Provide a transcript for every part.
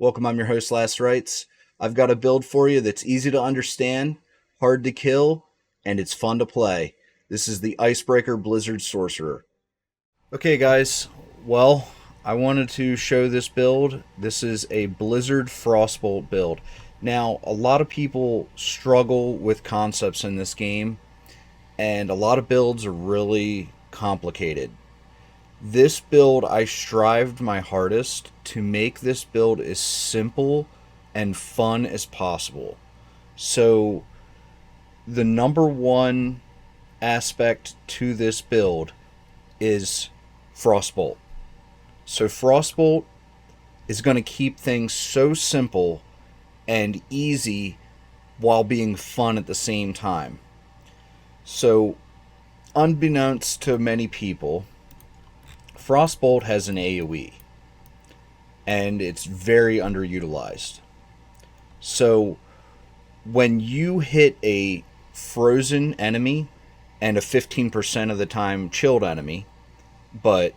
Welcome, I'm your host, Last Rights. I've got a build for you that's easy to understand, hard to kill, and it's fun to play. This is the Icebreaker Blizzard Sorcerer. Okay, guys, well, I wanted to show this build. This is a Blizzard Frostbolt build. Now, a lot of people struggle with concepts in this game, and a lot of builds are really complicated. This build, I strived my hardest to make this build as simple and fun as possible. So, the number one aspect to this build is Frostbolt. So, Frostbolt is going to keep things so simple and easy while being fun at the same time. So, unbeknownst to many people, Frostbolt has an AoE, and it's very underutilized. So, when you hit a frozen enemy, and a 15% of the time chilled enemy, but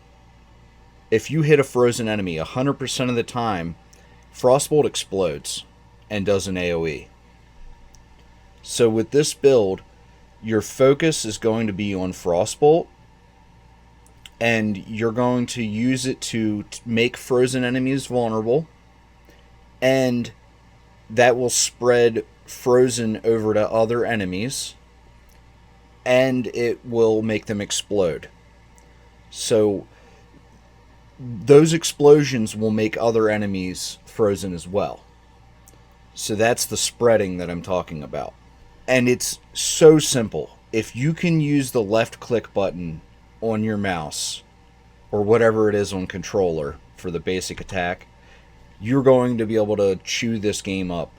if you hit a frozen enemy 100% of the time, Frostbolt explodes and does an AoE. So with this build, your focus is going to be on Frostbolt, and you're going to use it to make frozen enemies vulnerable, and that will spread frozen over to other enemies, and it will make them explode. So those explosions will make other enemies frozen as well. So that's the spreading that I'm talking about. And it's so simple. If you can use the left click button on your mouse, or whatever it is on controller for the basic attack, you're going to be able to chew this game up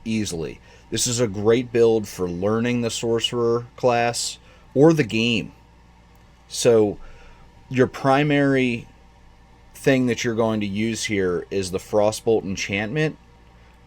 easily. This is a great build for learning the Sorcerer class or the game. So your primary thing that you're going to use here is the Frostbolt Enchantment.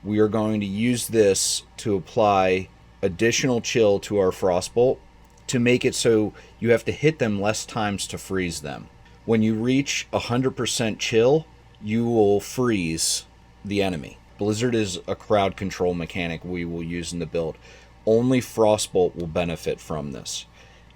We are going to use this to apply additional chill to our Frostbolt to make it so you have to hit them less times to freeze them. When you reach 100% chill, you will freeze the enemy. Blizzard is a crowd control mechanic we will use in the build. Only Frostbolt will benefit from this.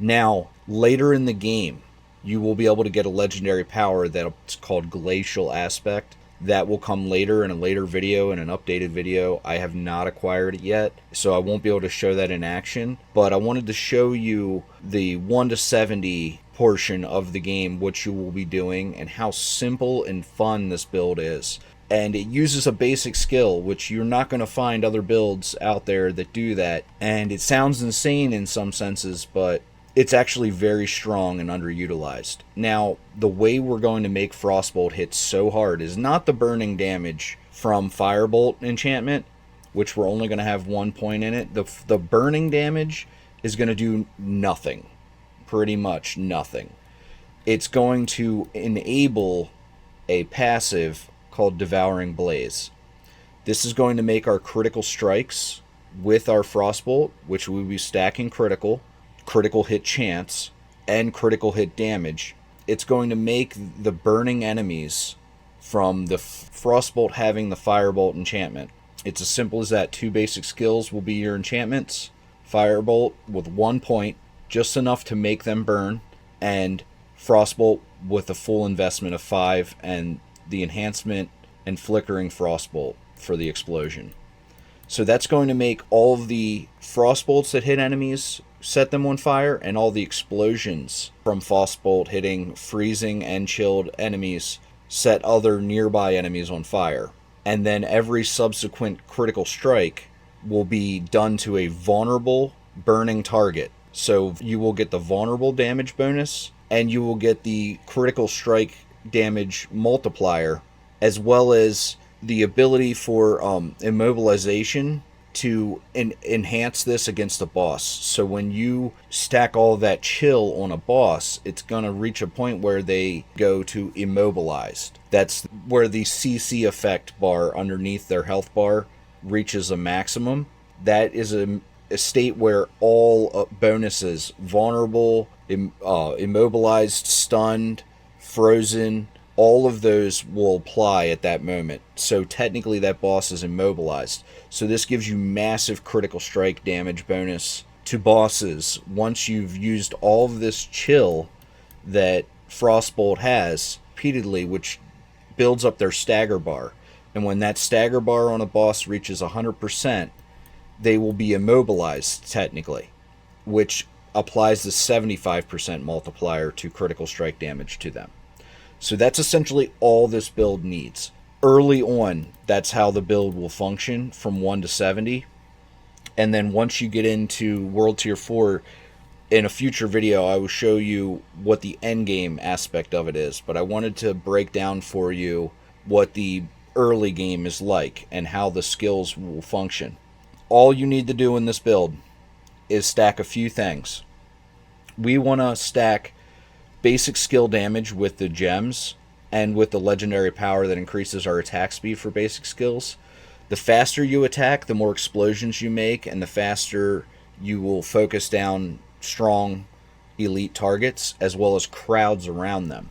Now, later in the game, you will be able to get a legendary power that's called Glacial Aspect. That will come later in a later video, in an updated video. I have not acquired it yet, so I won't be able to show that in action. But I wanted to show you the 1 to 70 portion of the game, what you will be doing, and how simple and fun this build is. And it uses a basic skill, which you're not going to find other builds out there that do that. And it sounds insane in some senses, but it's actually very strong and underutilized. Now, the way we're going to make Frostbolt hit so hard is not the burning damage from Firebolt enchantment, which we're only going to have 1 point in it. The burning damage is going to do nothing. Pretty much nothing. It's going to enable a passive called Devouring Blaze. This is going to make our critical strikes with our Frostbolt, which we will be stacking critical hit chance, and critical hit damage. It's going to make the burning enemies from the Frostbolt having the Firebolt enchantment. It's as simple as that. 2 basic skills will be your enchantments. Firebolt with 1 point, just enough to make them burn, and Frostbolt with a full investment of 5, and the enhancement and flickering Frostbolt for the explosion. So that's going to make all of the Frostbolts that hit enemies set them on fire, and all the explosions from Frostbolt hitting freezing and chilled enemies set other nearby enemies on fire. And then every subsequent critical strike will be done to a vulnerable burning target. So you will get the vulnerable damage bonus, and you will get the critical strike damage multiplier, as well as the ability for immobilization to enhance this against a boss. So when you stack all that chill on a boss, it's going to reach a point where they go to immobilized. That's where the CC effect bar underneath their health bar reaches a maximum. That is a state where all bonuses, vulnerable, immobilized, stunned, frozen, all of those will apply at that moment. So technically that boss is immobilized. So this gives you massive critical strike damage bonus to bosses once you've used all of this chill that Frostbolt has repeatedly, which builds up their stagger bar. And when that stagger bar on a boss reaches 100%, they will be immobilized technically, which applies the 75% multiplier to critical strike damage to them. So that's essentially all this build needs. Early on, that's how the build will function from 1 to 70. And then once you get into World Tier 4, in a future video, I will show you what the endgame aspect of it is. But I wanted to break down for you what the early game is like and how the skills will function. All you need to do in this build is stack a few things. We want to stack basic skill damage with the gems and with the legendary power that increases our attack speed for basic skills. The faster you attack, the more explosions you make, and the faster you will focus down strong elite targets as well as crowds around them.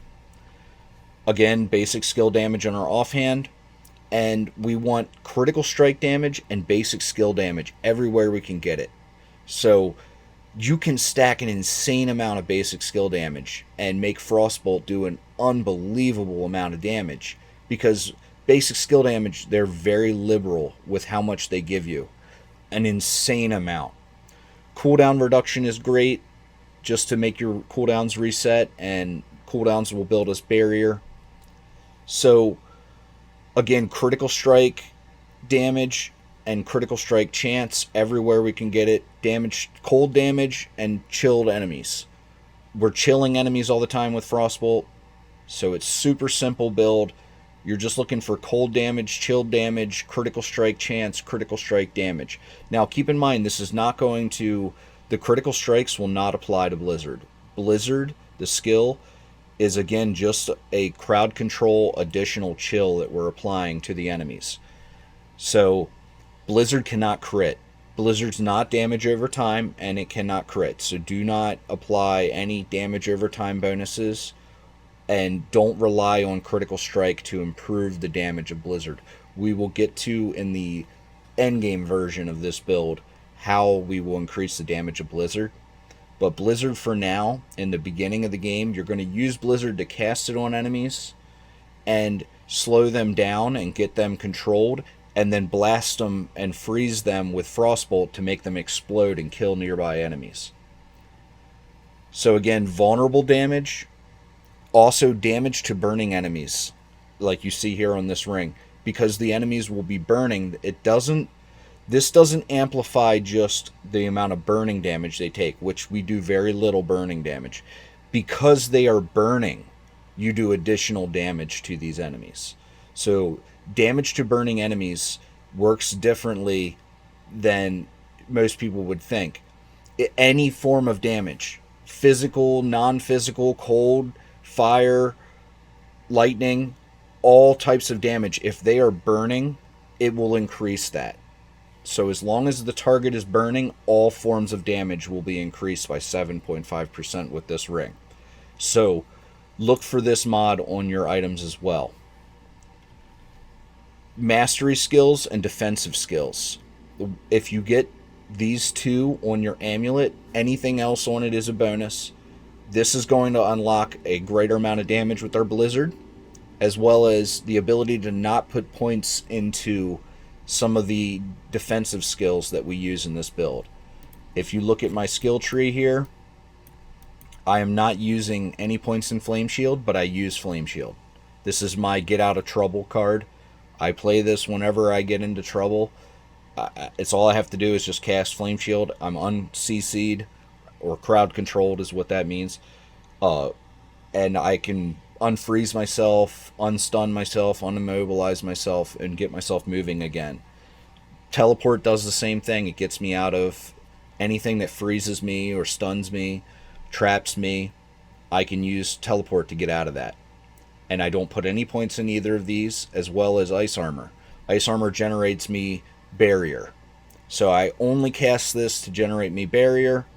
Again, basic skill damage on our offhand, and we want critical strike damage and basic skill damage everywhere we can get it. So you can stack an insane amount of basic skill damage and make Frostbolt do an unbelievable amount of damage, because basic skill damage, they're very liberal with how much they give you. An insane amount. Cooldown reduction is great, just to make your cooldowns reset, and cooldowns will build us barrier. So again, critical strike damage and critical strike chance everywhere we can get it. Damage, cold damage, and chilled enemies. We're chilling enemies all the time with Frostbolt, so it's super simple build. You're just looking for cold damage, chilled damage, critical strike chance, critical strike damage. Now keep in mind, this is not going to... The critical strikes will not apply to Blizzard. Blizzard, the skill, is again just a crowd control additional chill that we're applying to the enemies. So Blizzard cannot crit. Blizzard's not damage over time, and it cannot crit. So do not apply any damage over time bonuses, and don't rely on critical strike to improve the damage of Blizzard. We will get to, in the endgame version of this build, how we will increase the damage of Blizzard. But Blizzard for now, in the beginning of the game, you're going to use Blizzard to cast it on enemies and slow them down and get them controlled, and then blast them and freeze them with Frostbolt to make them explode and kill nearby enemies. So again, vulnerable damage, also damage to burning enemies, like you see here on this ring. Because the enemies will be burning, this doesn't amplify just the amount of burning damage they take, which we do very little burning damage. Because they are burning, you do additional damage to these enemies. So damage to burning enemies works differently than most people would think. Any form of damage, physical, non-physical, cold, fire, lightning, all types of damage, if they are burning, it will increase that. So as long as the target is burning, all forms of damage will be increased by 7.5% with this ring. So look for this mod on your items as well. Mastery skills and defensive skills. If you get these two on your amulet, anything else on it is a bonus. This is going to unlock a greater amount of damage with our Blizzard, as well as the ability to not put points into some of the defensive skills that we use in this build. If you look at my skill tree here, I am not using any points in Flame Shield, but I use Flame Shield. This is my get out of trouble card. I play this whenever I get into trouble. It's all I have to do is just cast Flame Shield. I'm un-CC'd, or crowd controlled is what that means. And I can unfreeze myself, unstun myself, unimmobilize myself, and get myself moving again. Teleport does the same thing. It gets me out of anything that freezes me or stuns me, traps me. I can use teleport to get out of that. And I don't put any points in either of these, as well as Ice Armor. Ice Armor generates me barrier. So I only cast this to generate me barrier,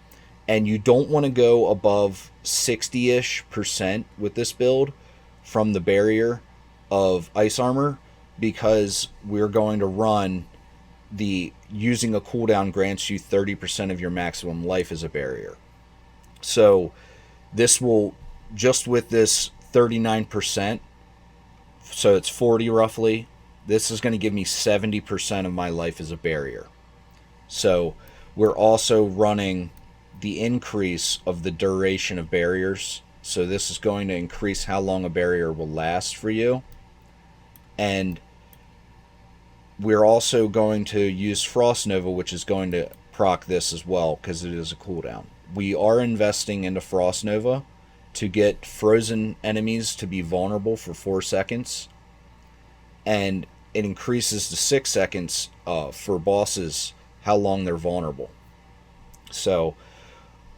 and you don't want to go above 60-ish% with this build, from the barrier of ice armor, because we're going to run the using a cooldown grants you 30% of your maximum life as a barrier. So this will, just with this 39%, so it's 40 roughly, this is going to give me 70% of my life as a barrier. So we're also running the increase of the duration of barriers. So this is going to increase how long a barrier will last for you. And we're also going to use Frost Nova, which is going to proc this as well, because it is a cooldown. We are investing into Frost Nova to get frozen enemies to be vulnerable for 4 seconds. And it increases to 6 seconds for bosses, how long they're vulnerable. So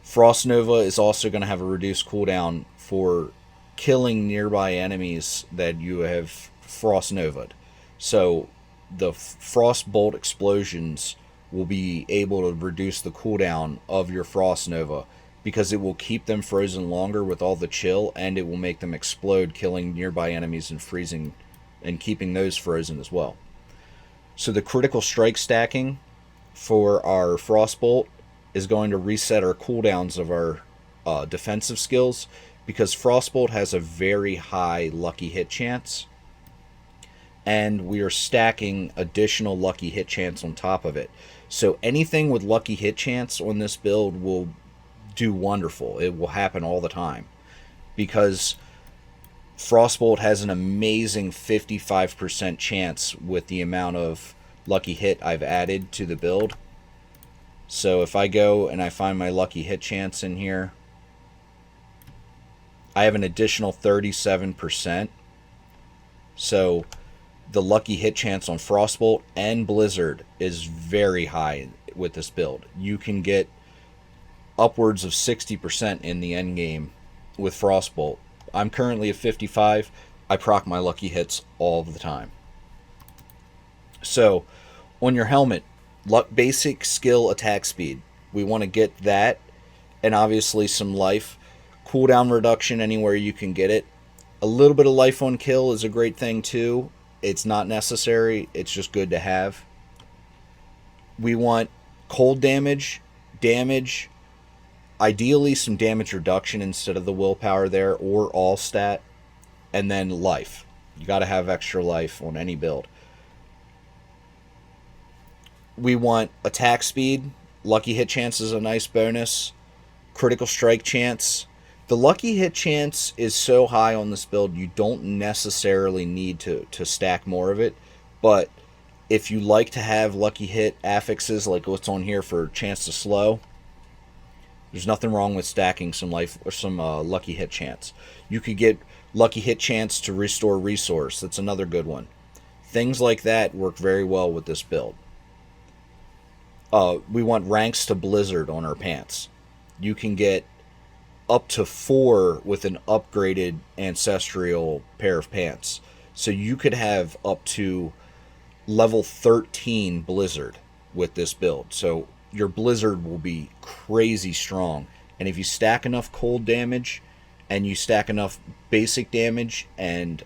Frost Nova is also going to have a reduced cooldown for killing nearby enemies that you have Frost Nova'd. So the Frostbolt explosions will be able to reduce the cooldown of your Frost Nova, because it will keep them frozen longer with all the chill, and it will make them explode, killing nearby enemies and freezing and keeping those frozen as well. So the critical strike stacking for our Frostbolt is going to reset our cooldowns of our defensive skills, because Frostbolt has a very high lucky hit chance, and we are stacking additional lucky hit chance on top of it. So anything with lucky hit chance on this build will do wonderful. It will happen all the time, because Frostbolt has an amazing 55% chance with the amount of lucky hit I've added to the build. So if I go and I find my lucky hit chance in here, I have an additional 37%. So the lucky hit chance on Frostbolt and Blizzard is very high with this build. You can get upwards of 60% in the endgame with Frostbolt. I'm currently at 55. I proc my lucky hits all the time. So on your helmet, basic skill attack speed, we want to get that, and obviously some life. Cooldown reduction anywhere you can get it. A little bit of life on kill is a great thing too. It's not necessary, it's just good to have. We want cold damage, ideally some damage reduction instead of the willpower there, or all stat, and then life. You got to have extra life on any build. We want attack speed. Lucky hit chance is a nice bonus. Critical strike chance. The lucky hit chance is so high on this build, you don't necessarily need to stack more of it. But if you like to have lucky hit affixes like what's on here for chance to slow, there's nothing wrong with stacking some life or some lucky hit chance. You could get lucky hit chance to restore resource. That's another good one. Things like that work very well with this build. We want ranks to Blizzard on our pants. You can get up to 4 with an upgraded ancestral pair of pants. So you could have up to level 13 Blizzard with this build. So your Blizzard will be crazy strong. And if you stack enough cold damage, and you stack enough basic damage, and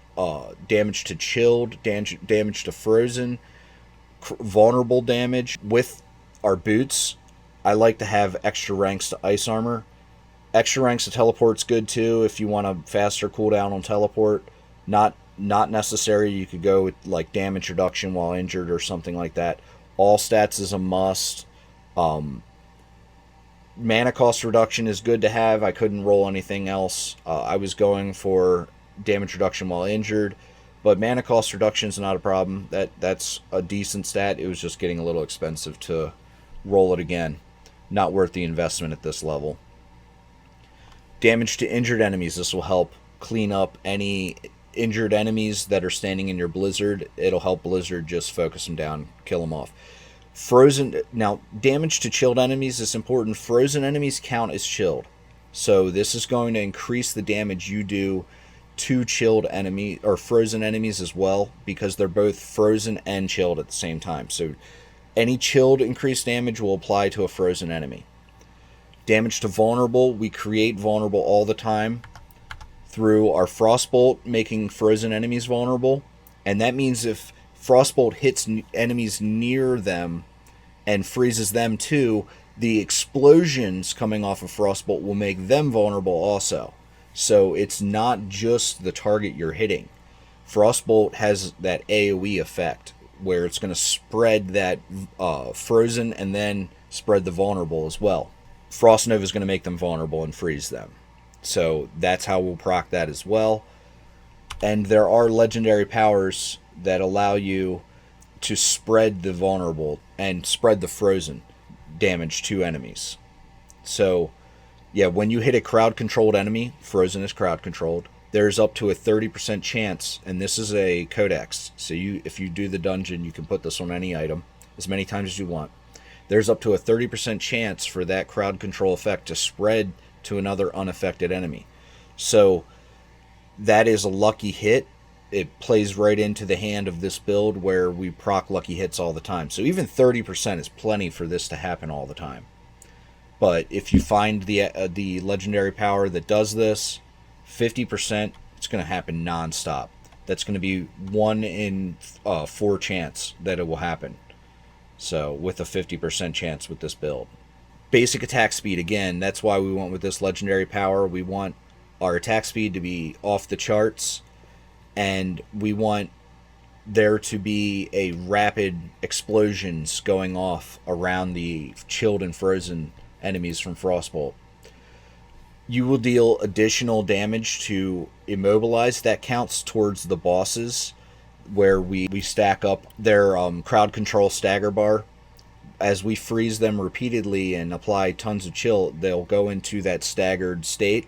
damage to chilled, damage to frozen, vulnerable damage with our boots, I like to have extra ranks to ice armor. Extra ranks to teleport's good too if you want a faster cooldown on teleport. Not necessary. You could go with like damage reduction while injured or something like that. All stats is a must. Mana cost reduction is good to have. I couldn't roll anything else. I was going for damage reduction while injured, but mana cost reduction is not a problem. That's a decent stat. It was just getting a little expensive to roll it again. Not worth the investment at this level. Damage to injured enemies. This will help clean up any injured enemies that are standing in your Blizzard. It'll help Blizzard just focus them down, kill them off. Frozen. Now, damage to chilled enemies is important. Frozen enemies count as chilled. So this is going to increase the damage you do to chilled enemy or frozen enemies as well, because they're both frozen and chilled at the same time. So any chilled increased damage will apply to a frozen enemy. Damage to vulnerable. We create vulnerable all the time. through our Frostbolt, making frozen enemies vulnerable. And that means if Frostbolt hits enemies near them and freezes them too, the explosions coming off of Frostbolt will make them vulnerable also. So it's not just the target you're hitting. Frostbolt has that AoE effect where it's going to spread that frozen and then spread the vulnerable as well. Frost Nova is going to make them vulnerable and freeze them. So that's how we'll proc that as well. And there are legendary powers that allow you to spread the vulnerable and spread the frozen damage to enemies. So, yeah, when you hit a crowd-controlled enemy, frozen is crowd-controlled, there's up to a 30% chance, and this is a codex, so if you do the dungeon, you can put this on any item as many times as you want. There's up to a 30% chance for that crowd control effect to spread to another unaffected enemy. So that is a lucky hit. It plays right into the hand of this build where we proc lucky hits all the time. So even 30% is plenty for this to happen all the time. But if you find the legendary power that does this, 50%, it's going to happen non-stop. That's going to be 1 in 4 chance that it will happen. So with a 50% chance with this build. Basic attack speed, again, that's why we went with this legendary power. We want our attack speed to be off the charts, and we want there to be a rapid explosions going off around the chilled and frozen enemies from Frostbolt. You will deal additional damage to immobilize. That counts towards the bosses, where we stack up their crowd control stagger bar. As we freeze them repeatedly and apply tons of chill, they'll go into that staggered state,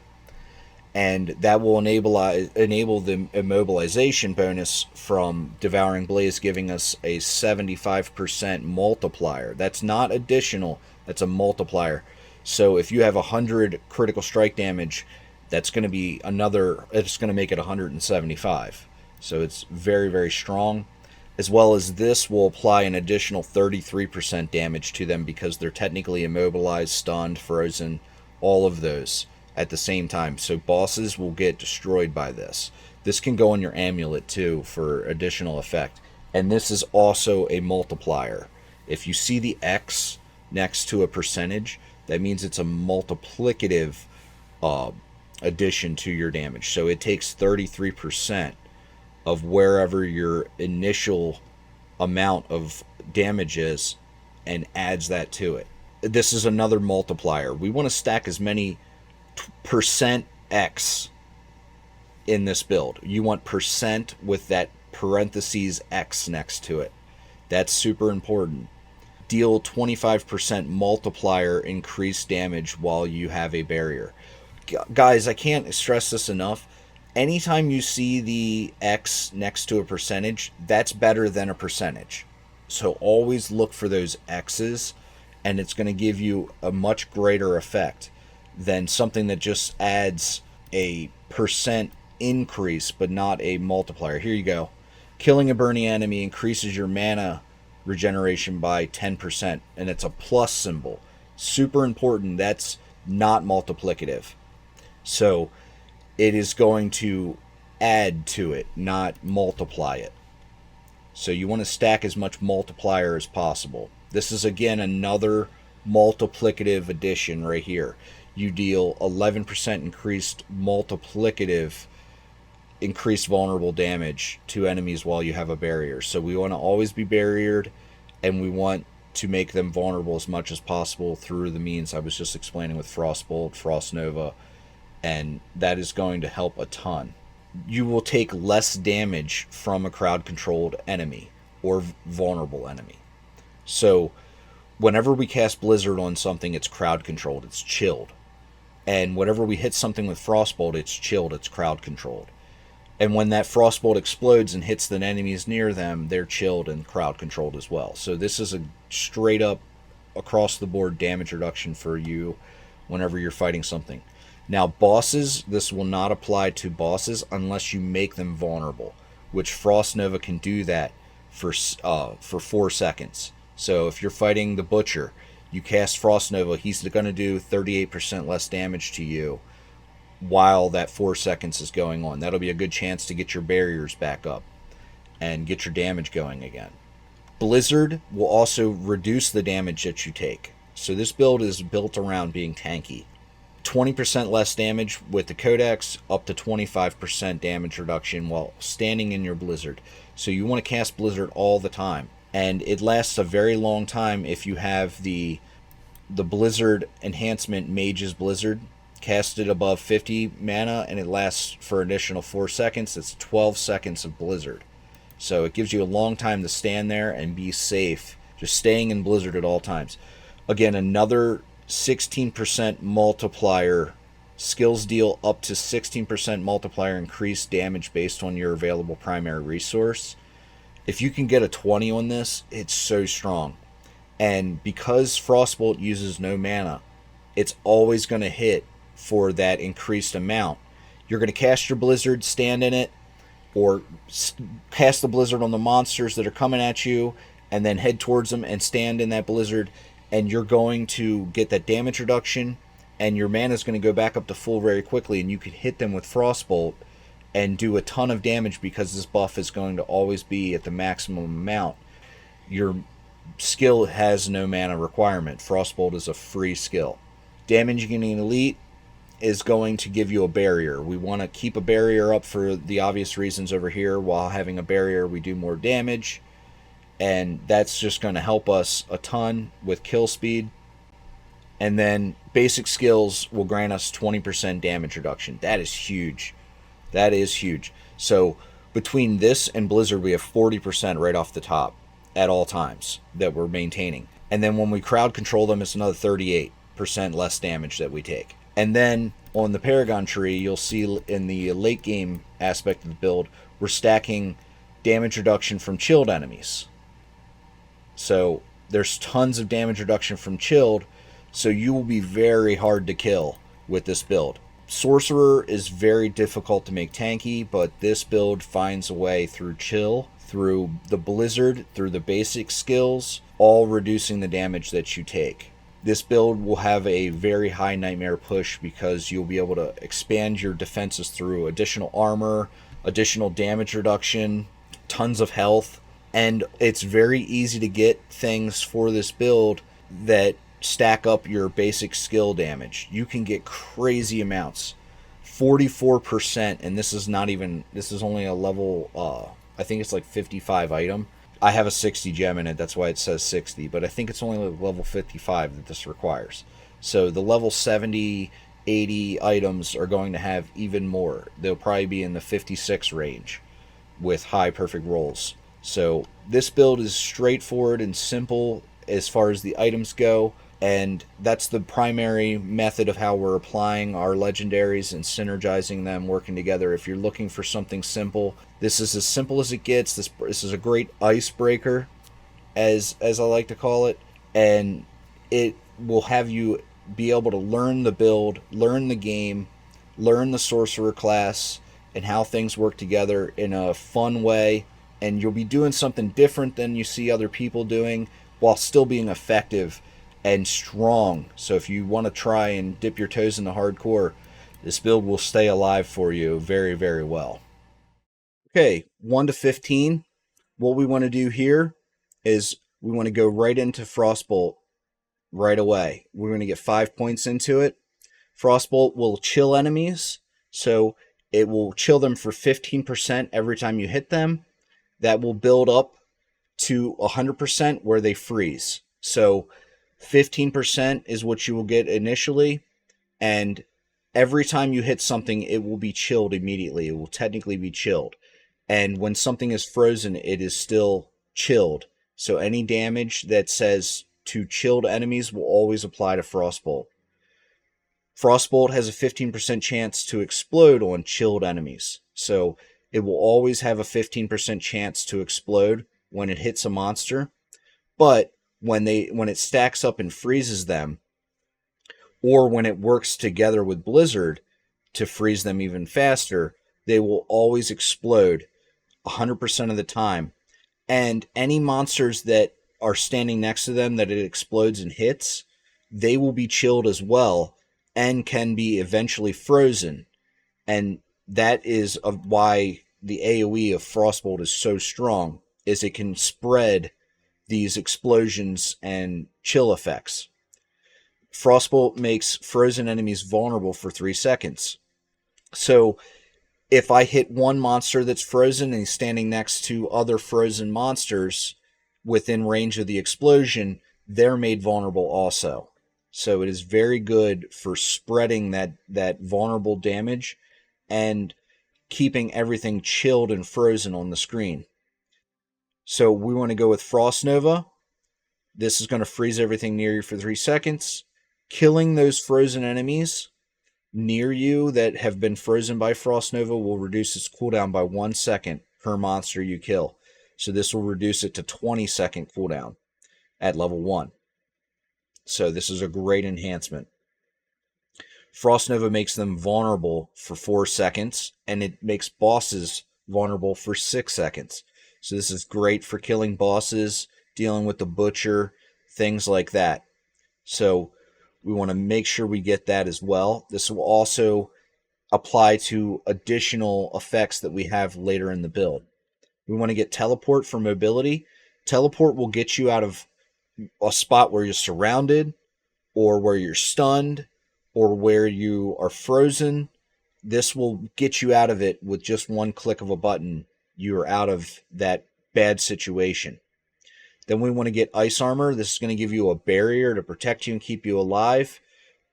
and that will enable the immobilization bonus from Devouring Blaze, giving us a 75% multiplier. That's not additional, that's a multiplier. So if you have 100 critical strike damage, that's going to be it's going to make it 175. So it's very, very strong. As well as this will apply an additional 33% damage to them because they're technically immobilized, stunned, frozen, all of those at the same time. So bosses will get destroyed by this. This can go on your amulet too for additional effect. And this is also a multiplier. If you see the X next to a percentage, that means it's a multiplicative addition to your damage. So it takes 33% of wherever your initial amount of damage is and adds that to it. This is another multiplier. We want to stack as many percent X in this build. You want percent with that parentheses X next to it. That's super important. Deal 25% multiplier increased damage while you have a barrier. Guys, I can't stress this enough. Anytime you see the X next to a percentage, that's better than a percentage. So always look for those X's, and it's going to give you a much greater effect than something that just adds a percent increase but not a multiplier. Here you go. Killing a burning enemy increases your mana regeneration by 10%, and it's a plus symbol. Super important. That's not multiplicative. So it is going to add to it, not multiply it. So you want to stack as much multiplier as possible. This is, again, another multiplicative addition right here. You deal 11% increased multiplicative, increased vulnerable damage to enemies while you have a barrier. So we want to always be barriered, and we want to make them vulnerable as much as possible through the means I was just explaining with Frostbolt, Frost Nova, and that is going to help a ton. You will take less damage from a crowd-controlled enemy or vulnerable enemy. So whenever we cast Blizzard on something, it's crowd-controlled, it's chilled. And whenever we hit something with Frostbolt, it's chilled, it's crowd-controlled. And when that Frostbolt explodes and hits the enemies near them, they're chilled and crowd-controlled as well. So this is a straight-up, across-the-board damage reduction for you whenever you're fighting something. Now, bosses, this will not apply to bosses unless you make them vulnerable, which Frost Nova can do that for 4 seconds. So if you're fighting the Butcher, you cast Frost Nova, he's going to do 38% less damage to you while that 4 seconds is going on. That'll be a good chance to get your barriers back up and get your damage going again. Blizzard will also reduce the damage that you take. So this build is built around being tanky. 20% less damage with the Codex, up to 25% damage reduction while standing in your Blizzard. So you want to cast Blizzard all the time. And it lasts a very long time if you have the Blizzard enhancement Mage's Blizzard casted above 50 mana, and it lasts for an additional 4 seconds. It's 12 seconds of Blizzard. So it gives you a long time to stand there and be safe, just staying in Blizzard at all times. Again, another 16% multiplier. Skills deal up to 16% multiplier increased damage based on your available primary resource. If you can get a 20 on this, it's so strong. And because Frostbolt uses no mana, it's always going to hit for that increased amount. You're going to cast your Blizzard, stand in it, or cast the Blizzard on the monsters that are coming at you, and then head towards them and stand in that Blizzard, and you're going to get that damage reduction, and your mana is going to go back up to full very quickly, and you can hit them with Frostbolt and do a ton of damage because this buff is going to always be at the maximum amount. Your skill has no mana requirement. Frostbolt is a free skill. Damaging an elite is going to give you a barrier. We want to keep a barrier up for the obvious reasons over here. While having a barrier, we do more damage, and that's just going to help us a ton with kill speed. And then basic skills will grant us 20% damage reduction. That is huge. That is huge. So between this and Blizzard, we have 40% right off the top at all times that we're maintaining. And then when we crowd control them, it's another 38% less damage that we take. And then on the Paragon tree, you'll see in the late game aspect of the build, we're stacking damage reduction from chilled enemies. So there's tons of damage reduction from chilled, so you will be very hard to kill with this build. Sorcerer is very difficult to make tanky, but this build finds a way through chill, through the Blizzard, through the basic skills, all reducing the damage that you take. This build will have a very high Nightmare push because you'll be able to expand your defenses through additional armor, additional damage reduction, tons of health, and it's very easy to get things for this build that stack up your basic skill damage. You can get crazy amounts. 44%, and this is only a level, I think it's like 55 item. I have a 60 gem in it, that's why it says 60, but I think it's only like level 55 that this requires. So the level 70, 80 items are going to have even more. They'll probably be in the 56 range with high perfect rolls. So this build is straightforward and simple as far as the items go, and that's the primary method of how we're applying our legendaries and synergizing them, working together. If you're looking for something simple, this is as simple as it gets. This is a great icebreaker, as I like to call it, and it will have you be able to learn the build, learn the game, learn the sorcerer class, and how things work together in a fun way, and you'll be doing something different than you see other people doing, while still being effective and strong. So if you want to try and dip your toes in the hardcore, this build will stay alive for you very, very well. Okay, 1 to 15. What we want to do here is we want to go right into Frostbolt right away. We're going to get 5 points into it. Frostbolt will chill enemies, so it will chill them for 15% every time you hit them. That will build up to 100% where they freeze. So 15% is what you will get initially, and every time you hit something, it will be chilled immediately. It will technically be chilled. And when something is frozen, it is still chilled. So any damage that says to chilled enemies will always apply to Frostbolt. Frostbolt has a 15% chance to explode on chilled enemies. So it will always have a 15% chance to explode when it hits a monster. But when it stacks up and freezes them, or when it works together with Blizzard to freeze them even faster, they will always explode 100% of the time. And any monsters that are standing next to them that it explodes and hits, they will be chilled as well and can be eventually frozen. And that is why the AoE of Frostbolt is so strong, is it can spread these explosions and chill effects. Frostbolt makes frozen enemies vulnerable for 3 seconds. So if I hit one monster that's frozen and he's standing next to other frozen monsters within range of the explosion, they're made vulnerable also. So it is very good for spreading that vulnerable damage and keeping everything chilled and frozen on the screen. So we want to go with Frost Nova. This is going to freeze everything near you for 3 seconds. Killing those frozen enemies near you that have been frozen by Frost Nova will reduce its cooldown by 1 second per monster you kill. So this will reduce it to 20-second cooldown at level 1. So this is a great enhancement. Frost Nova makes them vulnerable for 4 seconds, and it makes bosses vulnerable for 6 seconds. So this is great for killing bosses, dealing with the butcher, things like that. So we want to make sure we get that as well. This will also apply to additional effects that we have later in the build. We want to get Teleport for mobility. Teleport will get you out of a spot where you're surrounded, or where you're stunned, or where you are frozen. This will get you out of it with just one click of a button. You're out of that bad situation. Then we want to get Ice Armor. This is going to give you a barrier to protect you and keep you alive.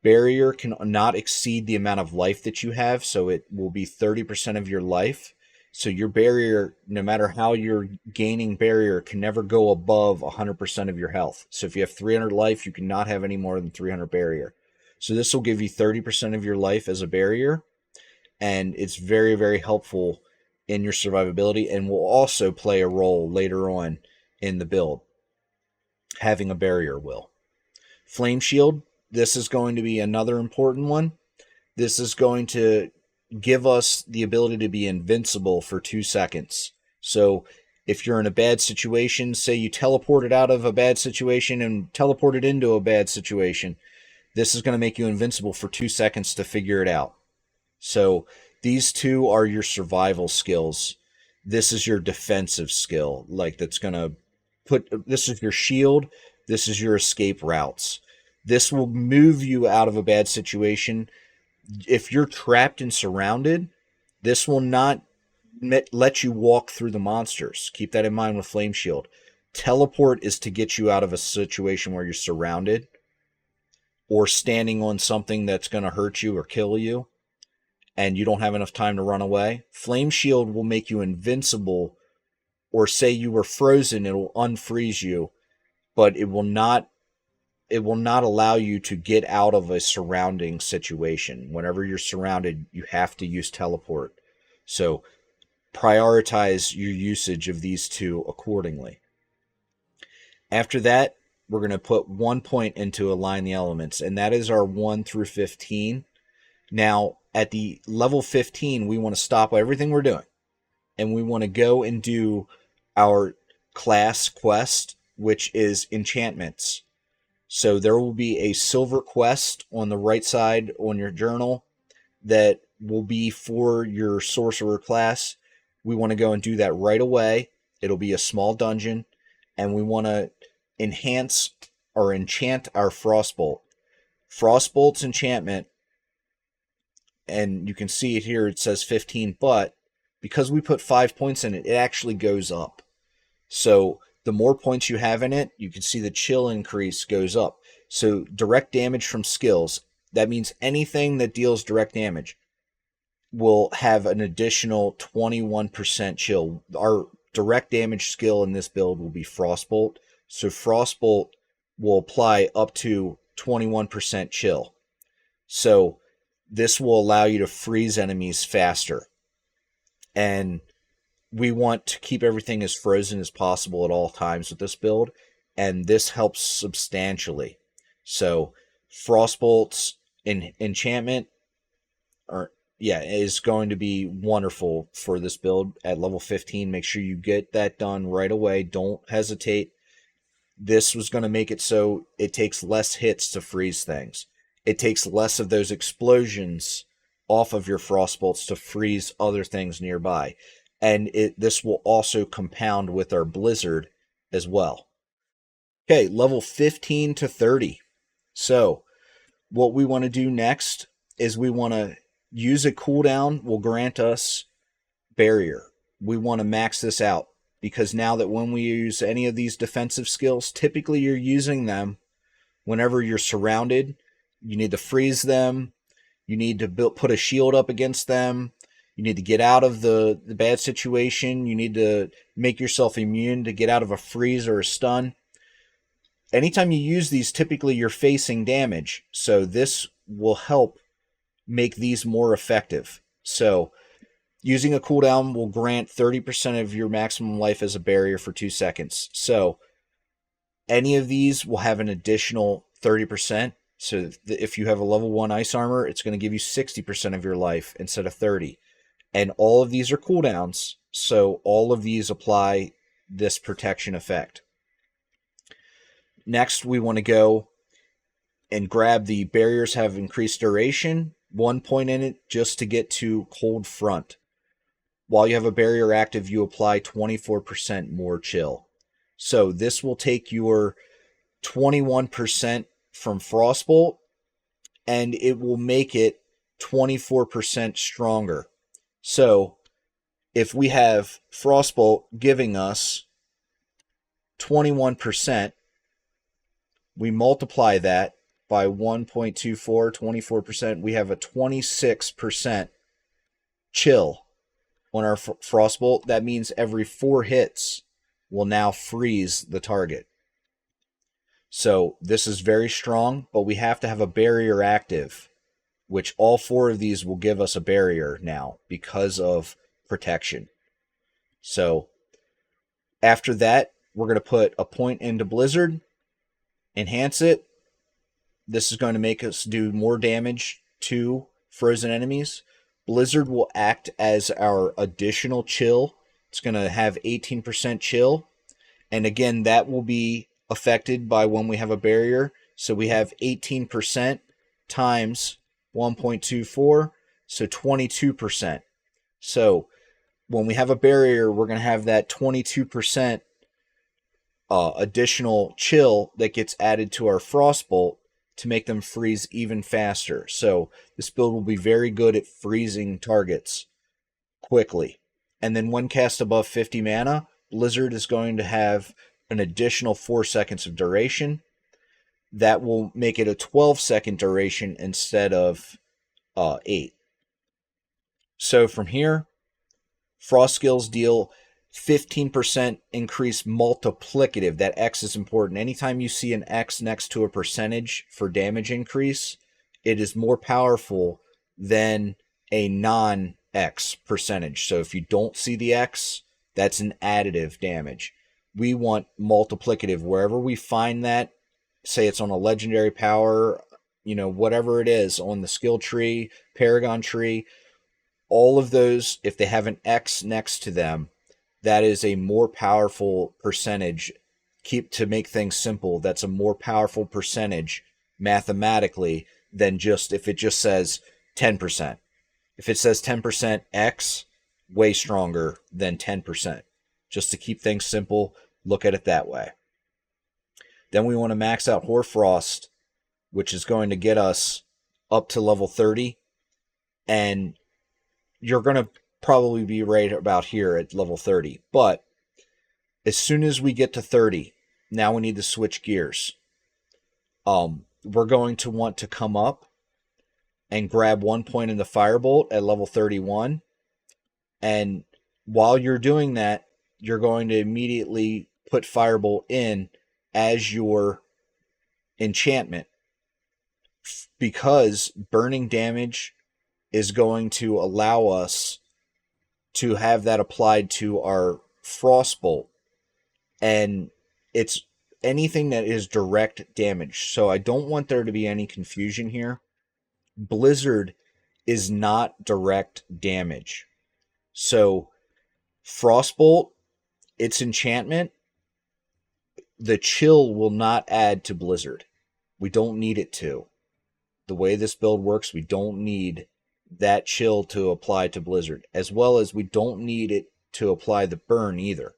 Barrier can not exceed the amount of life that you have, so it will be 30% of your life. So your barrier, no matter how you're gaining barrier, can never go above 100% of your health. So if you have 300 life, you cannot have any more than 300 barrier. So this will give you 30% of your life as a barrier, and it's very, very helpful in your survivability, and will also play a role later on in the build. Having a barrier will. Flame Shield, this is going to be another important one. This is going to give us the ability to be invincible for 2 seconds. So if you're in a bad situation, say you teleported out of a bad situation and teleported into a bad situation, this is going to make you invincible for 2 seconds to figure it out. So these two are your survival skills. This is your defensive skill. That's going to this is your shield. This is your escape routes. This will move you out of a bad situation. If you're trapped and surrounded, this will not let you walk through the monsters. Keep that in mind with Flame Shield. Teleport is to get you out of a situation where you're surrounded or standing on something that's going to hurt you or kill you and you don't have enough time to run away. Flame Shield will make you invincible, or say you were frozen, it will unfreeze you, but it will not allow you to get out of a surrounding situation. Whenever you're surrounded, you have to use teleport. So prioritize your usage of these two accordingly. After that, we're going to put 1 point into Align the Elements, and that is our 1 through 15. Now, at the level 15, we want to stop everything we're doing, and we want to go and do our class quest, which is enchantments. So there will be a silver quest on the right side on your journal that will be for your sorcerer class. We want to go and do that right away. It'll be a small dungeon, and we want to enhance or enchant our Frostbolt. Frostbolt's enchantment, and you can see it here, it says 15, but because we put 5 points in it, it actually goes up. So the more points you have in it, you can see the chill increase goes up. So direct damage from skills, that means anything that deals direct damage will have an additional 21% chill. Our direct damage skill in this build will be Frostbolt. So Frostbolt will apply up to 21% chill. So this will allow you to freeze enemies faster. And we want to keep everything as frozen as possible at all times with this build, and this helps substantially. So Frostbolt's enchantment is going to be wonderful for this build at level 15. Make sure you get that done right away. Don't hesitate. This was going to make it so it takes less hits to freeze things. It takes less of those explosions off of your Frostbolts to freeze other things nearby. And this will also compound with our Blizzard as well. Okay, level 15 to 30. So what we want to do next is we want to use a cooldown will grant us barrier. We want to max this out, because now that when we use any of these defensive skills, typically you're using them whenever you're surrounded. You need to freeze them. You need to put a shield up against them. You need to get out of the bad situation. You need to make yourself immune to get out of a freeze or a stun. Anytime you use these, typically you're facing damage. So this will help make these more effective. So using a cooldown will grant 30% of your maximum life as a barrier for 2 seconds. So any of these will have an additional 30%. So if you have a level 1 ice armor, it's going to give you 60% of your life instead of 30. And all of these are cooldowns, so all of these apply this protection effect. Next, we want to go and grab the barriers have increased duration, 1 point in it, just to get to cold front. While you have a barrier active, you apply 24% more chill. So this will take your 21% from Frostbolt, and it will make it 24% stronger. So if we have Frostbolt giving us 21%, we multiply that by 1.24, 24%, we have a 26% chill on our Frostbolt. That means every 4 hits will now freeze the target. So this is very strong, but we have to have a barrier active, which all 4 of these will give us a barrier now because of protection. So after that, we're going to put a point into Blizzard, enhance it. This is going to make us do more damage to frozen enemies. Blizzard will act as our additional chill. It's going to have 18% chill. And again, that will be affected by when we have a barrier. So we have 18% times 1.24, so 22%. So when we have a barrier, we're going to have that 22% additional chill that gets added to our Frostbolt to make them freeze even faster. So this build will be very good at freezing targets quickly. And then when cast above 50 mana, Blizzard is going to have an additional 4 seconds of duration. That will make it a 12-second duration instead of 8. So from here, Frost skills deal 15% increase multiplicative. That X is important. Anytime you see an X next to a percentage for damage increase, it is more powerful than a non-X percentage. So if you don't see the X, that's an additive damage. We want multiplicative. Wherever we find that, say it's on a legendary power, whatever it is, on the skill tree, Paragon tree, all of those, if they have an X next to them, that is a more powerful percentage. To make things simple, that's a more powerful percentage mathematically than just if it just says 10%. If it says 10% X, way stronger than 10%. Just to keep things simple, look at it that way. Then we want to max out Hoarfrost, which is going to get us up to level 30. And you're going to probably be right about here at level 30. But as soon as we get to 30, now we need to switch gears. We're going to want to come up and grab 1 point in the Firebolt at level 31. And while you're doing that, you're going to immediately put Firebolt in as your enchantment, because burning damage is going to allow us to have that applied to our Frostbolt, and it's anything that is direct damage. So I don't want there to be any confusion here. Blizzard is not direct damage. So Frostbolt, its enchantment, the chill will not add to Blizzard. We don't need it to. The way this build works, we don't need that chill to apply to Blizzard, as well as we don't need it to apply the burn either,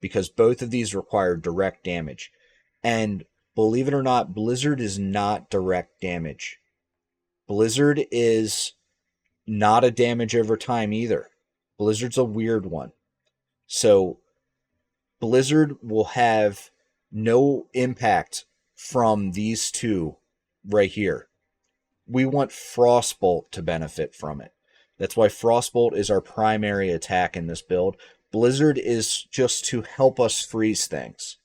because both of these require direct damage. And believe it or not, Blizzard is not direct damage. Blizzard is not a damage over time either. Blizzard's a weird one. So Blizzard will have no impact from these two right here. We want Frostbolt to benefit from it. That's why Frostbolt is our primary attack in this build. Blizzard is just to help us freeze things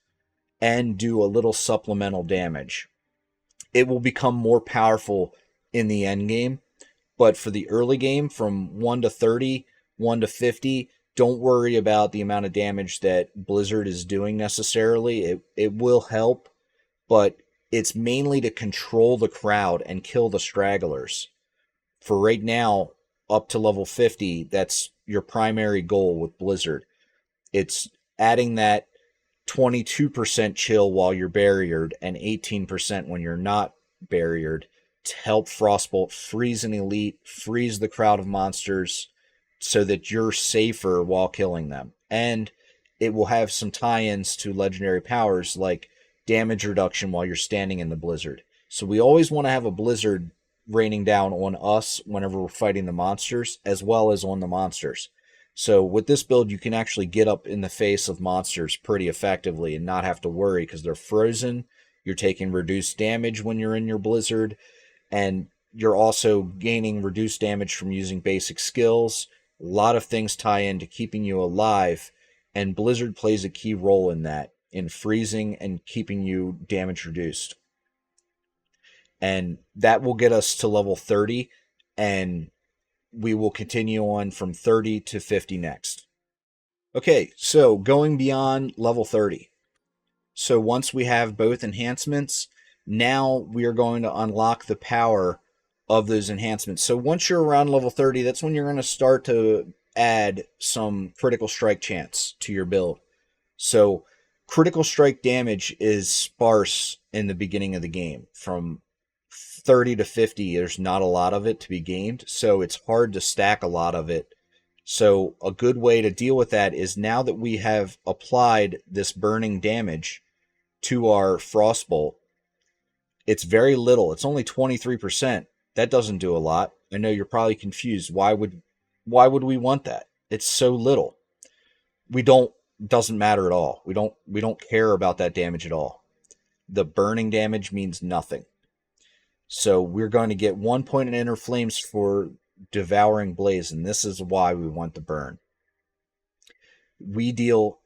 and do a little supplemental damage. It will become more powerful in the end game, but for the early game, from 1 to 30, 1 to 50, don't worry about the amount of damage that Blizzard is doing necessarily. It will help, but it's mainly to control the crowd and kill the stragglers. For right now, up to level 50, that's your primary goal with Blizzard. It's adding that 22% chill while you're barriered and 18% when you're not barriered to help Frostbolt freeze an elite, freeze the crowd of monsters so that you're safer while killing them. And it will have some tie-ins to legendary powers like damage reduction while you're standing in the blizzard. So we always want to have a blizzard raining down on us whenever we're fighting the monsters, as well as on the monsters. So with this build, you can actually get up in the face of monsters pretty effectively and not have to worry because they're frozen. You're taking reduced damage when you're in your blizzard, and you're also gaining reduced damage from using basic skills. A lot of things tie into keeping you alive, and Blizzard plays a key role in that, in freezing and keeping you damage reduced. And that will get us to level 30, and we will continue on from 30 to 50 next. Okay, so going beyond level 30. So once we have both enhancements, now we are going to unlock the power of those enhancements. So once you're around level 30, that's when you're going to start to add some critical strike chance to your build. So critical strike damage is sparse in the beginning of the game. From 30 to 50, there's not a lot of it to be gained, so it's hard to stack a lot of it. So a good way to deal with that is, now that we have applied this burning damage to our Frostbolt, it's very little. It's only 23%. That doesn't do a lot. I know you're probably confused. Why would we want that? It's so little. Doesn't matter at all. We don't care about that damage at all. The burning damage means nothing. So we're going to get 1 point in Inner Flames for Devouring Blaze, and this is why we want the burn. We deal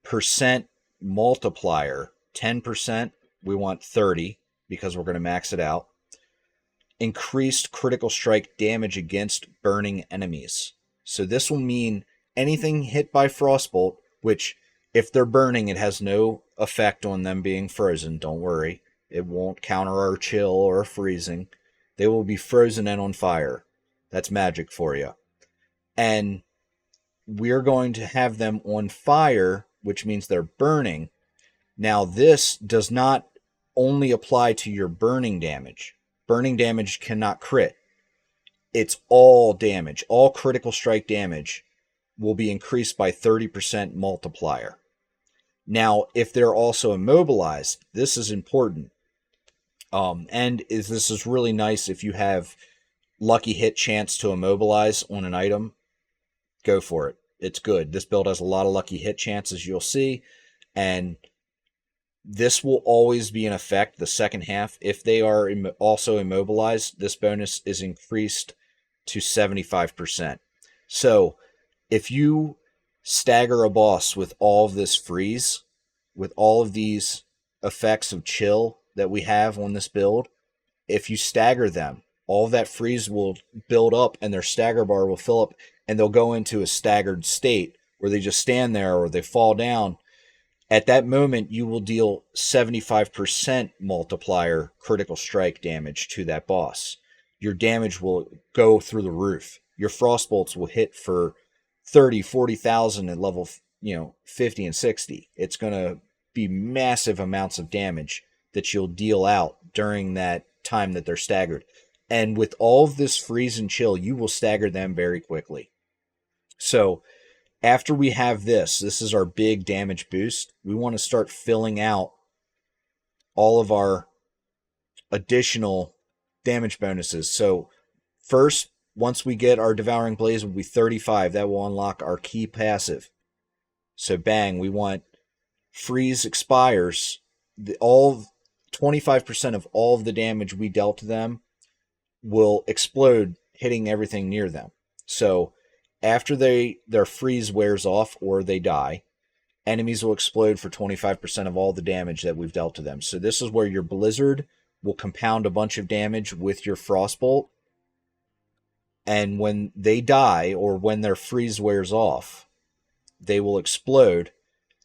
percent multiplier, 10%. We want 30 because we're going to max it out. Increased critical strike damage against burning enemies. So this will mean anything hit by Frostbolt, which if they're burning, it has no effect on them being frozen. Don't worry. It won't counter our chill or freezing. They will be frozen and on fire. That's magic for you. And we're going to have them on fire, which means they're burning. Now, this does not only apply to your burning damage. Burning damage cannot crit. It's all damage. All critical strike damage will be increased by 30% multiplier. Now, if they're also immobilized, this is important. This is really nice if you have lucky hit chance to immobilize on an item. Go for it. It's good. This build has a lot of lucky hit chances, you'll see, and this will always be in effect the second half. If they are also immobilized, this bonus is increased to 75%. So if you stagger a boss with all of this freeze, with all of these effects of chill that we have on this build, if you stagger them, all of that freeze will build up and their stagger bar will fill up, and they'll go into a staggered state where they just stand there or they fall down. At that moment, you will deal 75% multiplier critical strike damage to that boss. Your damage will go through the roof. Your Frostbolts will hit for 30, 40,000 at level 50 and 60. It's going to be massive amounts of damage that you'll deal out during that time that they're staggered. And with all of this freeze and chill, you will stagger them very quickly. So after we have this is our big damage boost. We want to start filling out all of our additional damage bonuses. So first, once we get our Devouring Blaze, will be 35. That will unlock our key passive. So bang, we want freeze expires. All 25% of all of the damage we dealt to them will explode, hitting everything near them. So after their freeze wears off or they die, enemies will explode for 25% of all the damage that we've dealt to them. So this is where your Blizzard will compound a bunch of damage with your Frostbolt. And when they die or when their freeze wears off, they will explode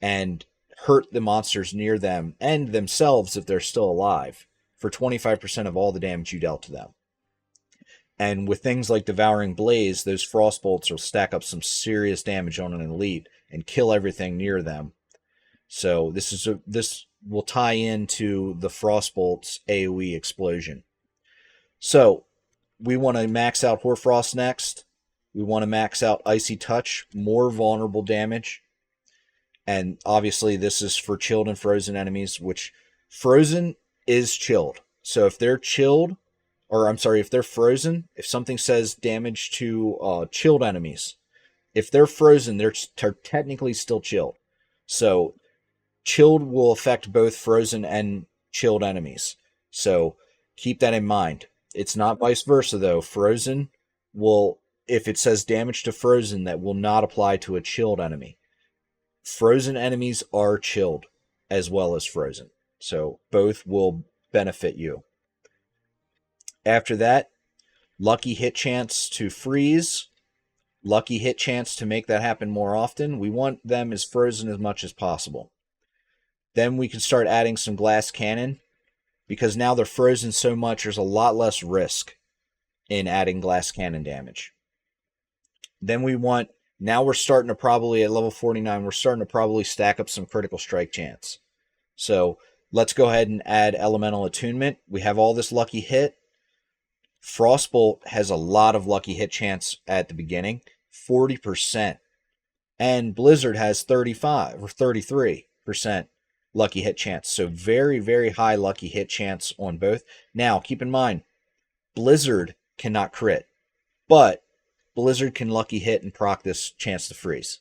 and hurt the monsters near them and themselves if they're still alive for 25% of all the damage you dealt to them. And with things like Devouring Blaze, those Frostbolts will stack up some serious damage on an elite and kill everything near them. So this will tie into the Frostbolt's AoE explosion. So we want to max out Hoarfrost next. We want to max out Icy Touch, more vulnerable damage. And obviously this is for chilled and frozen enemies, which frozen is chilled. So if they're chilled, or I'm sorry, if they're frozen, if something says damage to chilled enemies, if they're frozen, they're technically still chilled. So chilled will affect both frozen and chilled enemies. So keep that in mind. It's not vice versa, though. Frozen will, if it says damage to frozen, that will not apply to a chilled enemy. Frozen enemies are chilled as well as frozen. So both will benefit you. After that, lucky hit chance to freeze. Lucky hit chance to make that happen more often. We want them as frozen as much as possible. Then we can start adding some glass cannon, because now they're frozen so much, there's a lot less risk in adding glass cannon damage. Then we want, now we're starting to probably, at level 49, we're starting to probably stack up some critical strike chance. So let's go ahead and add elemental attunement. We have all this lucky hit. Frostbolt has a lot of lucky hit chance at the beginning, 40%. And Blizzard has 35 or 33% lucky hit chance. So very, very high lucky hit chance on both. Now, keep in mind, Blizzard cannot crit, but Blizzard can lucky hit and proc this chance to freeze.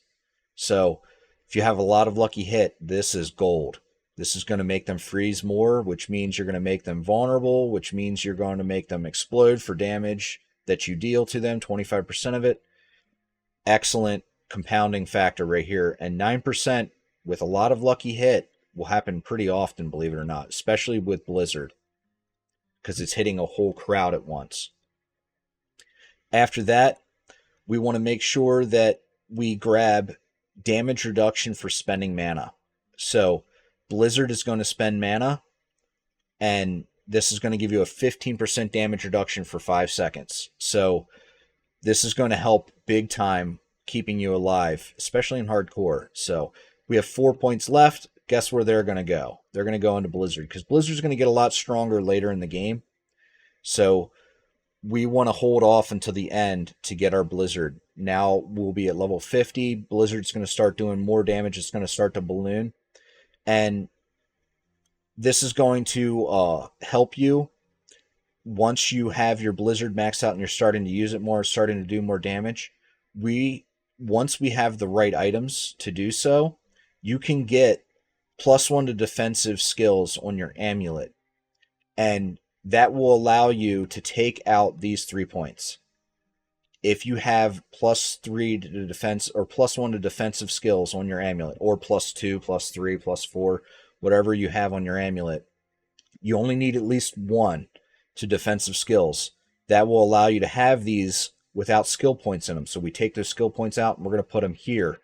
So if you have a lot of lucky hit, this is gold. This is going to make them freeze more, which means you're going to make them vulnerable, which means you're going to make them explode for damage that you deal to them, 25% of it. Excellent compounding factor right here. And 9% with a lot of lucky hit will happen pretty often, believe it or not, especially with Blizzard, because it's hitting a whole crowd at once. After that, we want to make sure that we grab damage reduction for spending mana. So Blizzard is going to spend mana, and this is going to give you a 15% damage reduction for 5 seconds. So this is going to help big time keeping you alive, especially in hardcore. So we have 4 points left. Guess where they're going to go? They're going to go into Blizzard, because Blizzard's going to get a lot stronger later in the game. So we want to hold off until the end to get our Blizzard. Now we'll be at level 50. Blizzard's going to start doing more damage. It's going to start to balloon. And this is going to help you once you have your Blizzard maxed out and you're starting to use it more, starting to do more damage. Once we have the right items to do so, you can get +1 to defensive skills on your amulet. And that will allow you to take out these 3 points. If you have +3 to defense or +1 to defensive skills on your amulet, or +2, +3, +4, whatever you have on your amulet, you only need at least 1 to defensive skills. That will allow you to have these without skill points in them. So we take those skill points out and we're going to put them here.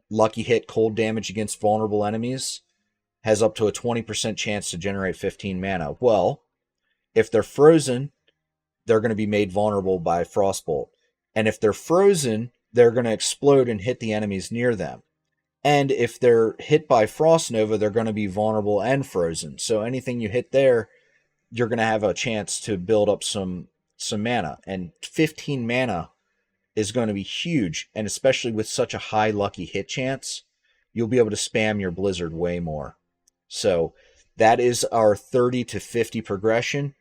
Lucky hit cold damage against vulnerable enemies has up to a 20% chance to generate 15 mana. Well, if they're frozen, they're going to be made vulnerable by Frostbolt. And if they're frozen, they're going to explode and hit the enemies near them. And if they're hit by Frost Nova, they're going to be vulnerable and frozen. So anything you hit there, you're going to have a chance to build up some some mana, and 15 mana is going to be huge, and especially with such a high lucky hit chance, you'll be able to spam your Blizzard way more. So that is our 30 to 50 progression,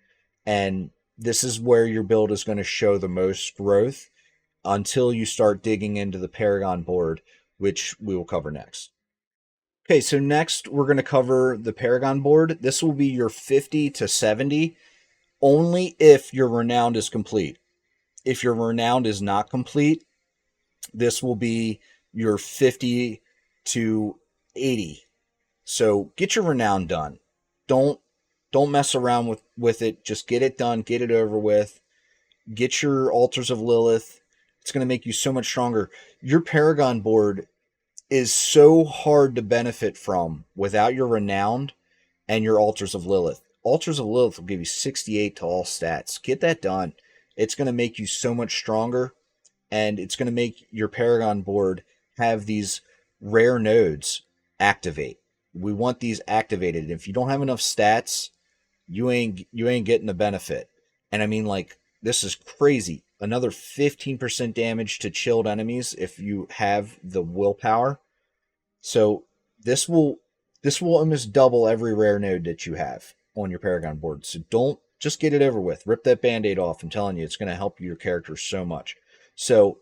and this is where your build is going to show the most growth until you start digging into the Paragon board, which we will cover next. Okay, so next we're going to cover the Paragon board. This will be your 50 to 70, only if your Renowned is complete. If your Renowned is not complete, this will be your 50 to 80. So get your Renowned done. Don't mess around with it. Just get it done. Get it over with. Get your Altars of Lilith. It's going to make you so much stronger. Your Paragon board is so hard to benefit from without your Renowned and your Altars of Lilith. Altars of Lilith will give you 68 to all stats. Get that done. It's going to make you so much stronger, and it's going to make your Paragon board have these rare nodes activate. We want these activated. If you don't have enough stats, you ain't getting the benefit. And I mean, like, this is crazy. Another 15% damage to chilled enemies if you have the willpower. So this will almost double every rare node that you have on your Paragon board. So don't just get it over with. Rip that band-aid off. I'm telling you, it's going to help your character so much. So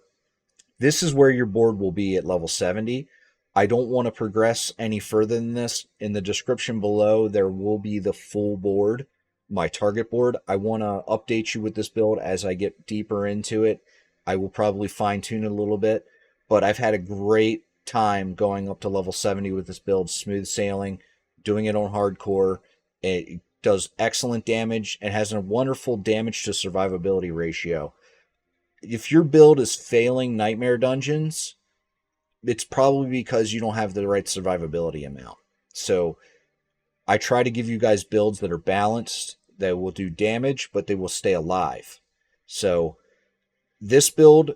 this is where your board will be at level 70. I don't want to progress any further than this. In the description below, there will be the full board, my target board. I want to update you with this build as I get deeper into it. I will probably fine-tune it a little bit, but I've had a great time going up to level 70 with this build, smooth sailing, doing it on hardcore. It does excellent damage and has a wonderful damage to survivability ratio. If your build is failing Nightmare Dungeons, it's probably because you don't have the right survivability amount. So I try to give you guys builds that are balanced, that will do damage, but they will stay alive. So this build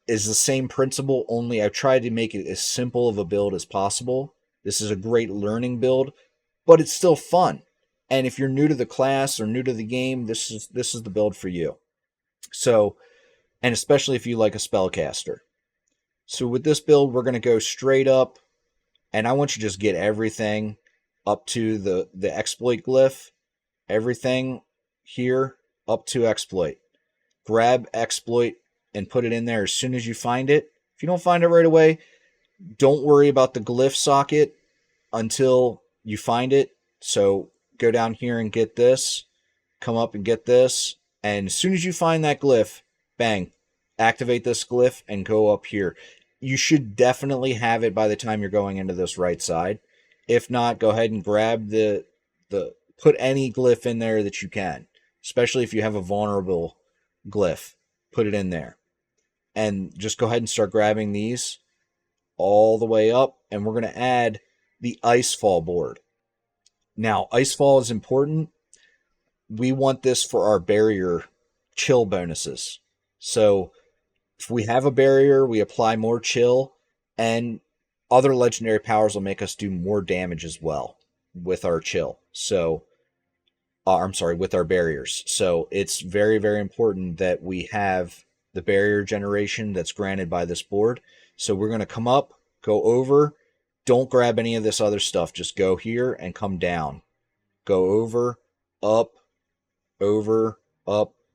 is the same principle, only I've tried to make it as simple of a build as possible. This is a great learning build, but it's still fun. And if you're new to the class or new to the game, this is the build for you. So, and especially if you like a spellcaster. So with this build, we're going to go straight up, and I want you to just get everything up to the exploit glyph, everything here up to exploit. Grab exploit and put it in there as soon as you find it. If you don't find it right away, don't worry about the glyph socket until you find it. So go down here and get this, come up and get this, and as soon as you find that glyph, bang, activate this glyph and go up here. You should definitely have it by the time you're going into this right side. If not, go ahead and grab put any glyph in there that you can, especially if you have a vulnerable glyph. Put it in there. And just go ahead and start grabbing these all the way up, and we're going to add the Icefall board. Now, Icefall is important. We want this for our barrier chill bonuses. So if we have a barrier, we apply more chill, and other legendary powers will make us do more damage as well with our chill. So, I'm sorry, with our barriers. So it's very, very important that we have the barrier generation that's granted by this board. So we're going to come up, go over. Don't grab any of this other stuff. Just go here and come down. Go over, up,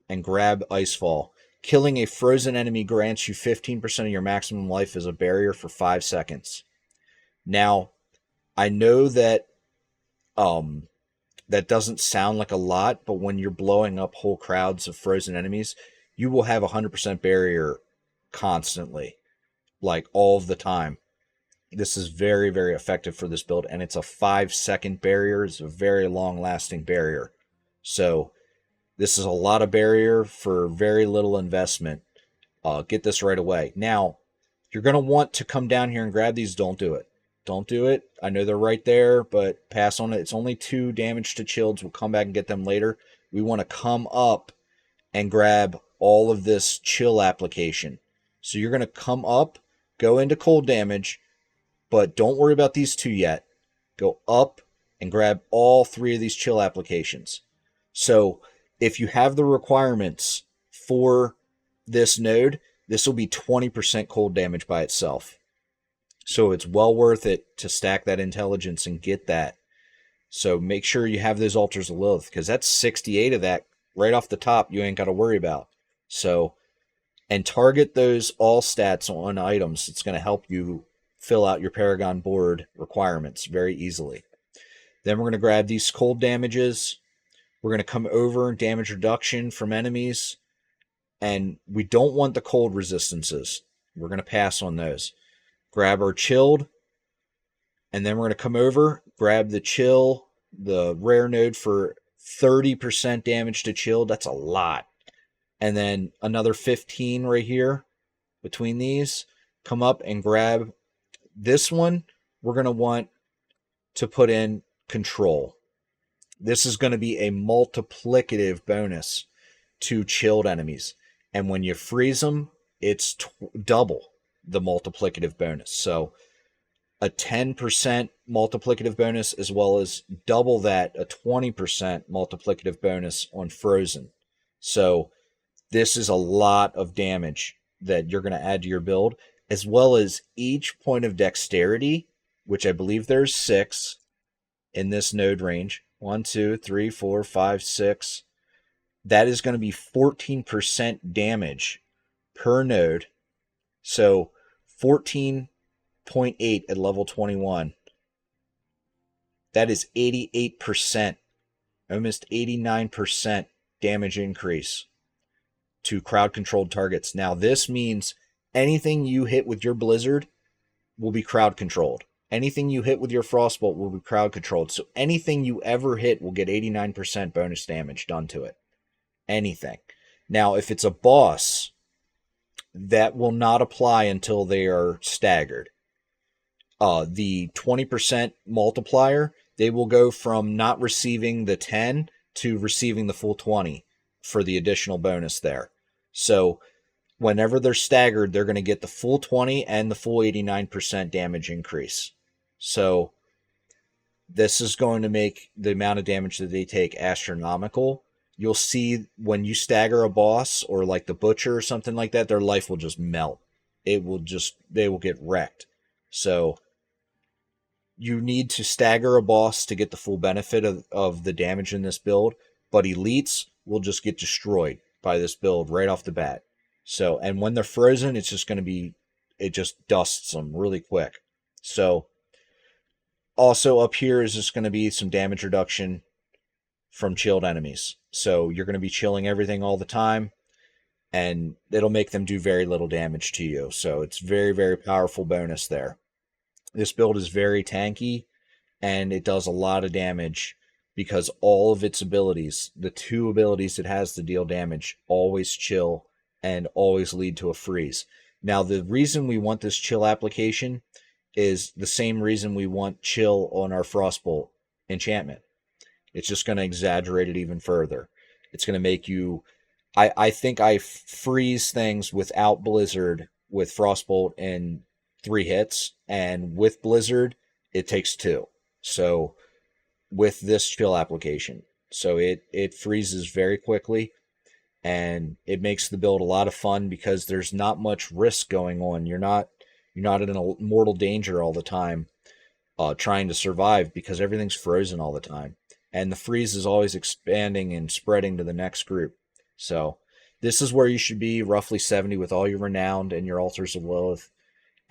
and grab Icefall. Killing a frozen enemy grants you 15% of your maximum life as a barrier for 5 seconds. Now, I know that that doesn't sound like a lot, but when you're blowing up whole crowds of frozen enemies, you will have 100% barrier constantly, like all of the time. This is very, very effective for this build, and it's a 5-second barrier. It's a very long-lasting barrier. So this is a lot of barrier for very little investment. Get this right away. Now, you're going to want to come down here and grab these. Don't do it. Don't do it. I know they're right there, but pass on it. It's only 2 damage to chills. We'll come back and get them later. We want to come up and grab all of this chill application. So you're going to come up, go into cold damage, but don't worry about these 2 yet. Go up and grab all 3 of these chill applications. So if you have the requirements for this node, this will be 20% cold damage by itself. So it's well worth it to stack that intelligence and get that. So make sure you have those altars of Lilith, because that's 68 of that right off the top you ain't got to worry about. So, and target those all stats on items. It's going to help you fill out your Paragon board requirements very easily. Then we're going to grab these cold damages. We're going to come over damage reduction from enemies. And we don't want the cold resistances. We're going to pass on those. Grab our chilled. And then we're going to come over, grab the chill, the rare node for 30% damage to chill. That's a lot. And then another 15 right here between these. Come up and grab this one. We're going to want to put in control. This is going to be a multiplicative bonus to chilled enemies. And when you freeze them, it's double the multiplicative bonus. So a 10% multiplicative bonus, as well as double that, a 20% multiplicative bonus on frozen. So this is a lot of damage that you're going to add to your build, as well as each point of dexterity, which I believe there's 6 in this node range. 1, 2, 3, 4, 5, 6. That is going to be 14% damage per node. So 14.8 at level 21. That is 88%, almost 89% damage increase to crowd-controlled targets. Now, this means anything you hit with your Blizzard will be crowd-controlled. Anything you hit with your Frostbolt will be crowd-controlled. So anything you ever hit will get 89% bonus damage done to it. Anything. Now, if it's a boss, that will not apply until they are staggered. The 20% multiplier, they will go from not receiving the 10 to receiving the full 20 for the additional bonus there. So whenever they're staggered, they're going to get the full 20 and the full 89% damage increase. So this is going to make the amount of damage that they take astronomical. You'll see when you stagger a boss or like the Butcher or something like that, their life will just melt. They will get wrecked. So you need to stagger a boss to get the full benefit of the damage in this build, but elites will just get destroyed by this build right off the bat. So, and when they're frozen, it's just going to be, it just dusts them really quick. So also up here is just going to be some damage reduction from chilled enemies. So you're going to be chilling everything all the time, and it'll make them do very little damage to you. So it's very, very powerful bonus there. This build is very tanky, and it does a lot of damage because all of its abilities, the 2 abilities it has to deal damage, always chill and always lead to a freeze. Now, the reason we want this chill application is the same reason we want chill on our Frostbolt enchantment. It's just going to exaggerate it even further. It's going to make you... I think I freeze things without Blizzard with Frostbolt in 3 hits, and with Blizzard, it takes 2. So with this chill application. So it freezes very quickly, and it makes the build a lot of fun because there's not much risk going on. You're not in a mortal danger all the time trying to survive because everything's frozen all the time. And the freeze is always expanding and spreading to the next group. So this is where you should be, roughly 70 with all your Renowned and your Altars of Lilith.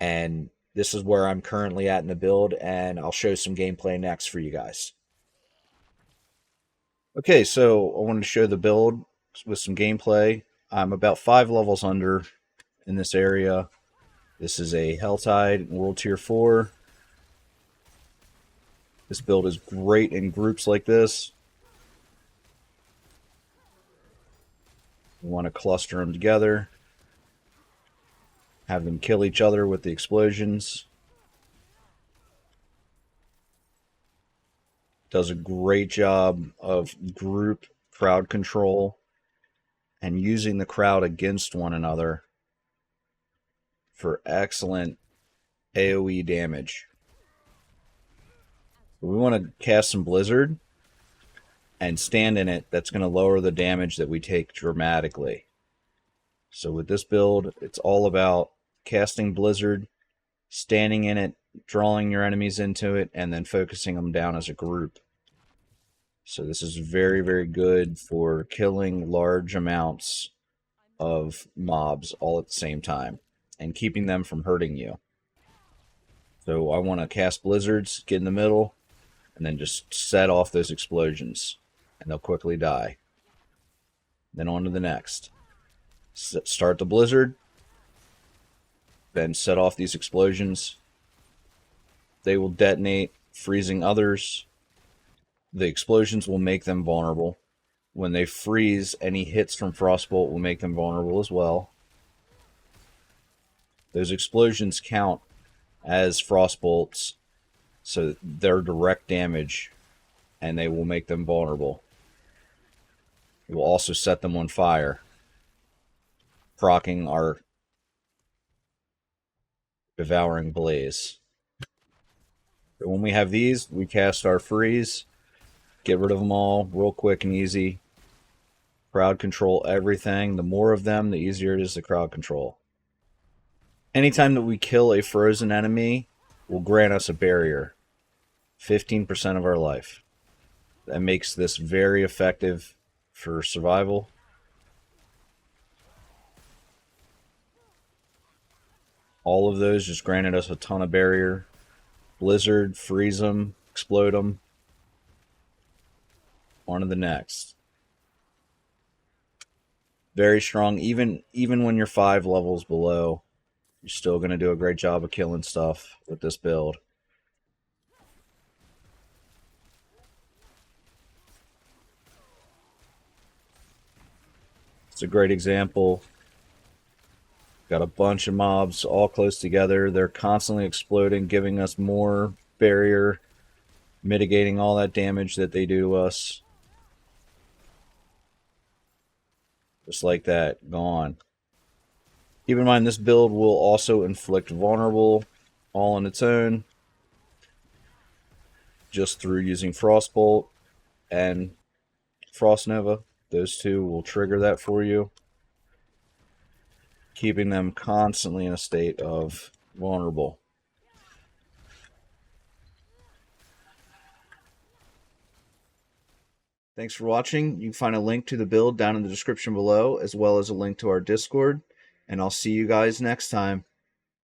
And this is where I'm currently at in the build, and I'll show some gameplay next for you guys. Okay, so I wanted to show the build with some gameplay. I'm about 5 levels under in this area. This is a Helltide World Tier 4. This build is great in groups like this. You want to cluster them together. Have them kill each other with the explosions. Does a great job of group crowd control and using the crowd against one another for excellent AoE damage. We want to cast some Blizzard, and stand in it, that's going to lower the damage that we take dramatically. So with this build, it's all about casting Blizzard, standing in it, drawing your enemies into it, and then focusing them down as a group. So this is very, very good for killing large amounts of mobs all at the same time and keeping them from hurting you. So I want to cast Blizzards, get in the middle, and then just set off those explosions, and they'll quickly die. Then on to the next. Start the Blizzard, then set off these explosions. They will detonate, freezing others. The explosions will make them vulnerable. When they freeze, any hits from Frostbolt will make them vulnerable as well. Those explosions count as Frostbolts, so they're direct damage, and they will make them vulnerable. It will also set them on fire, proccing our Devouring Blaze. But when we have these, we cast our freeze, get rid of them all real quick and easy. Crowd control everything. The more of them, the easier it is to crowd control. Anytime that we kill a frozen enemy, will grant us a barrier. 15% of our life. That makes this very effective for survival. All of those just granted us a ton of barrier. Blizzard, freeze them, explode them. On to the next. Very strong. Even when you're 5 levels below, you're still going to do a great job of killing stuff with this build. It's a great example. Got a bunch of mobs all close together. They're constantly exploding, giving us more barrier, mitigating all that damage that they do to us. Just like that, gone. Keep in mind, this build will also inflict vulnerable all on its own, just through using Frostbolt and Frost Nova. Those two will trigger that for you, keeping them constantly in a state of vulnerable. Thanks for watching. You can find a link to the build down in the description below, as well as a link to our Discord, and I'll see you guys next time.